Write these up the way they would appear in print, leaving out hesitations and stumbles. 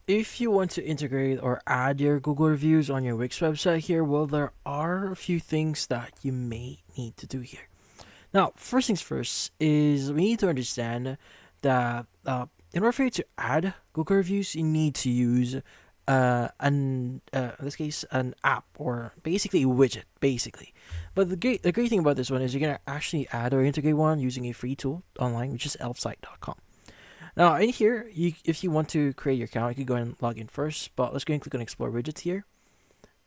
if you want to integrate or add your Google reviews on your Wix website here, well, there are a few things that you may need to do here. Now, first things first is we need to understand that in order for you to add Google reviews, you need to use in this case an app or basically a widget, basically. But the great thing about this one is you're gonna actually add or integrate one using a free tool online, which is elfsite.com. Now in here, if you want to create your account, you can go and log in first. But let's go and click on Explore Widgets here,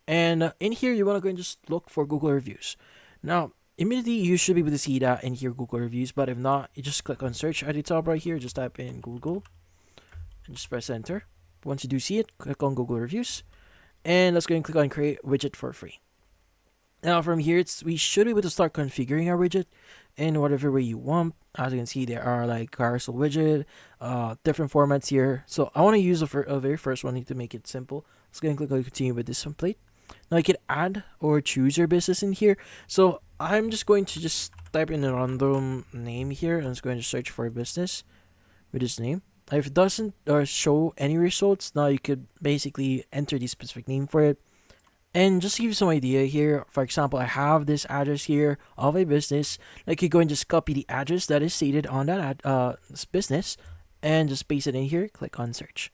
and in here you want to go and just look for Google reviews. Now immediately you should be able to see that in here Google reviews, but if not, you just click on search at the top right here. Just type in Google and just press enter. Once you do see it, click on Google reviews, and let's go and click on create widget for free. Now from here, we should be able to start configuring our widget in whatever way you want. As you can see, there are like carousel widget, different formats here. So I want to use a very first one to make it simple. Let's go and click on continue with this template. Now you can add or choose your business in here. So I'm just going to just type in a random name here, and it's going to search for a business with this name. If it doesn't show any results, now you could basically enter the specific name for it. And just to give you some idea here, for example, I have this address here of a business. Like you go and just copy the address that is stated on that business and just paste it in here. Click on search.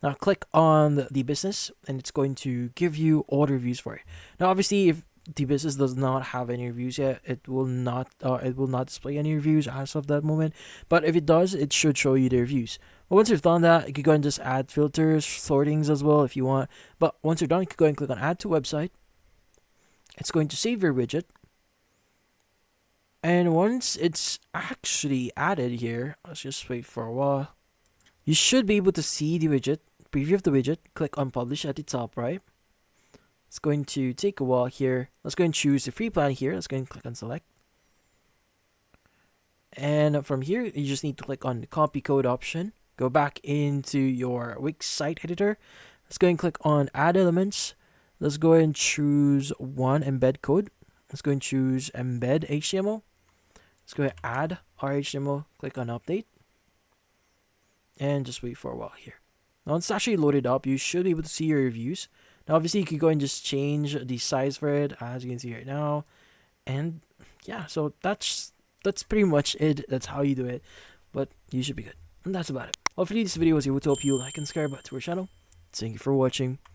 Now click on the business, and it's going to give you all the reviews for it. Now obviously, if the business does not have any reviews yet, it will not display any reviews as of that moment. But if it does, it should show you the reviews. But once you've done that, you can go and just add filters, sortings as well if you want. But once you're done, you can go and click on add to website. It's going to save your widget. And once it's actually added here, let's just wait for a while. You should be able to see the widget, preview of the widget. Click on publish at the top right. It's going to take a while here. Let's go and choose the free plan here. Let's go and click on select. And from here, you just need to click on the copy code option. Go back into your Wix site editor. Let's go and click on add elements. Let's go and choose one embed code. Let's go and choose embed HTML. Let's go and add our HTML. Click on update. And just wait for a while here. Now it's actually loaded up. You should be able to see your reviews. Now obviously you can go and just change the size for it, as you can see right now. And yeah, so that's pretty much it. That's how you do it. But you should be good. And that's about it. Hopefully this video was able to help you. Like and subscribe to our channel. Thank you for watching.